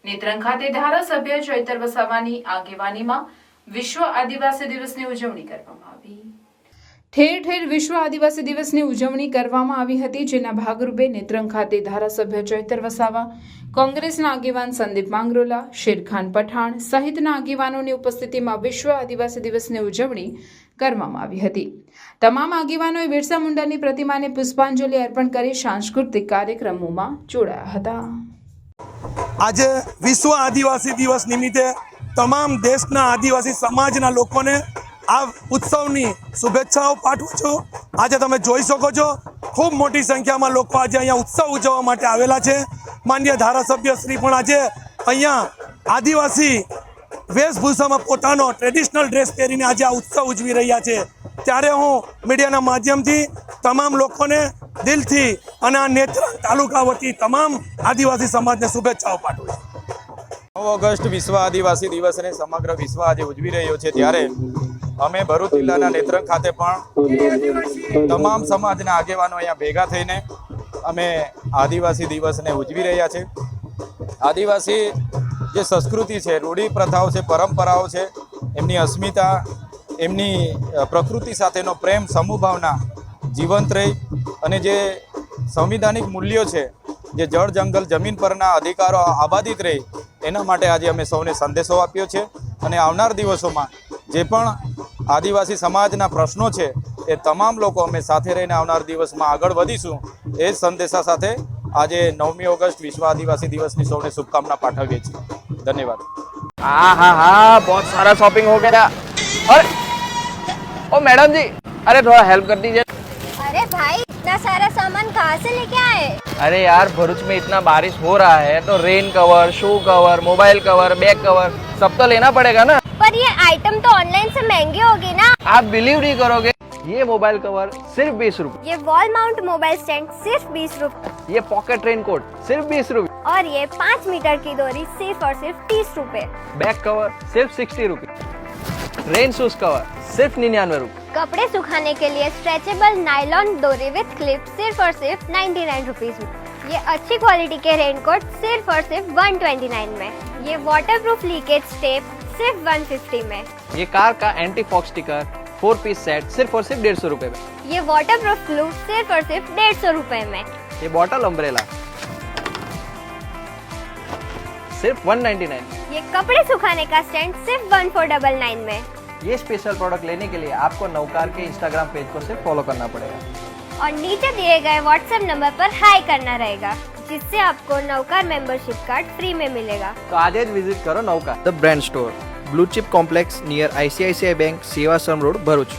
નેત્રંગ ખાતે ધારાસભ્ય ચૈતર વસાવાની આગેવાનીમાં વિશ્વ આદિવાસી દિવસની ઉજવણી કરવામાં આવી. ઠેર ઠેર વિશ્વ આદિવાસી દિવસની ઉજવણી કરવામાં આવી હતી, જેના ભાગરૂપે નેત્રંગ ખાતે ધારાસભ્ય ચૈતર વસાવા, કોંગ્રેસના આગેવાન સંદીપ માંગરોલા, શેરખાન પઠાણ સહિતના આગેવાનોની ઉપસ્થિતિમાં વિશ્વ આદિવાસી દિવસની ઉજવણી કરવામાં આવી હતી. તમામ આગેવાનોએ બિરસા મુંડાની પ્રતિમાને પુષ્પાંજલિ અર્પણ કરી સાંસ્કૃતિક કાર્યક્રમોમાં જોડાયા હતા. આજે વિશ્વ આદિવાસી દિવસ નિમિત્તે તમામ દેશના આદિવાસી સમાજના લોકોને આ ઉત્સવની શુભેચ્છાઓ પાઠવું છું. આજે તમે જોઈ શકો છો ખૂબ મોટી સંખ્યામાં લોકો આજે અહીંયા ઉત્સવ ઉજવવા માટે આવેલા છે. માનનીય ધારાસભ્ય શ્રી પણ આજે અહીંયા આદિવાસી વેશભૂષામાં પોતાનો ટ્રેડિશનલ ડ્રેસ પહેરીને આજે આ ઉત્સવ ઉજવી રહ્યા છે. ત્યારે હું મીડિયાના માધ્યમથી તમામ લોકોને દિલથી અને આ નેત્રંગ તાલુકા વતી તમામ આદિવાસી સમાજને શુભેચ્છાઓ પાઠવું છું. 9 ઓગસ્ટ વિશ્વ આદિવાસી દિવસને સમગ્ર વિશ્વ આજે ઉજવી રહ્યો છે, ત્યારે અમે ભરૂચ જિલ્લાના નેત્રંગ ખાતે પણ તમામ સમાજના આગેવાનો અહીંયા ભેગા થઈને અમે આદિવાસી દિવસને ઉજવી રહ્યા છે. આદિવાસી જે સંસ્કૃતિ છે, રૂઢિ પ્રથાઓ છે, પરંપરાઓ છે, એમની અસ્મિતા, એમની પ્રકૃતિ સાથેનો પ્રેમ, સમૂહભાવના જીવંત રહી અને જે સંવિધાનિક મૂલ્યો છે, જે જળ જંગલ જમીન પરના અધિકારો આબાદિત રહે, એના માટે આજે અમે સૌને સંદેશો આપ્યો છે. અને આવનાર દિવસોમાં જે પણ આદિવાસી સમાજના પ્રશ્નો છે એ તમામ લોકો અમે સાથે રહીને આવનાર દિવસમાં આગળ વધીશું. એ જ સંદેશા સાથે આજે 9મી ઓગસ્ટ વિશ્વ आदिवासी दिवस की सौने शुभकामना पाठवीए છીએ. धन्यवाद. हाँ बहुत सारा शॉपिंग हो गया. अरे ओ मैडम जी, अरे थोड़ा हेल्प कर दीजिए. अरे भाई इतना सारा सामान कहाँ से लेके आए? अरे यार भरूच में इतना बारिश हो रहा है तो rain cover, shoe cover, mobile cover, bag cover सब तो लेना पड़ेगा ना. पर ये आइटम तो ऑनलाइन से महंगे होंगे ना. आप बिलीव नहीं करोगे, ये मोबाइल कवर सिर्फ 20 रुपए, ये वॉल माउंट मोबाइल स्टैंड सिर्फ 20 रुपए, ये पॉकेट रेनकोट सिर्फ 20 रुपए, और ये 5 मीटर की डोरी सिर्फ और सिर्फ 30 रुपए. बैग कवर सिर्फ 60 रुपए, रेन शूज कवर सिर्फ 99 रुपए. कपड़े सुखाने के लिए स्ट्रेचेबल नायलॉन डोरी विद क्लिप सिर्फ और सिर्फ 99 रुपीज में. ये अच्छी क्वालिटी के रेनकोट सिर्फ और सिर्फ 129 में. ये वाटरप्रूफ लीकेज टेप सिर्फ 150 में. ये कार का anti fog sticker 4 piece set सिर्फ और सिर्फ 150 रुपए में. ये वाटरप्रूफ ग्लू सिर्फ और सिर्फ 150 रुपए में. ये बॉटल अम्ब्रेला सिर्फ 199. ये कपड़े सुखाने का स्टैंड सिर्फ 1499 में. ये स्पेशल प्रोडक्ट लेने के लिए आपको नवकार के इंस्टाग्राम पेज को सिर्फ फॉलो करना पड़ेगा और नीचे दिए गए व्हाट्सएप नंबर पर हाई करना रहेगा, जिससे आपको नवकार मेंबरशिप कार्ड फ्री में मिलेगा. तो आज ही विजिट करो Navkar the brand store, blue chip complex near ICICI bank, Sevashram road, Bharuch.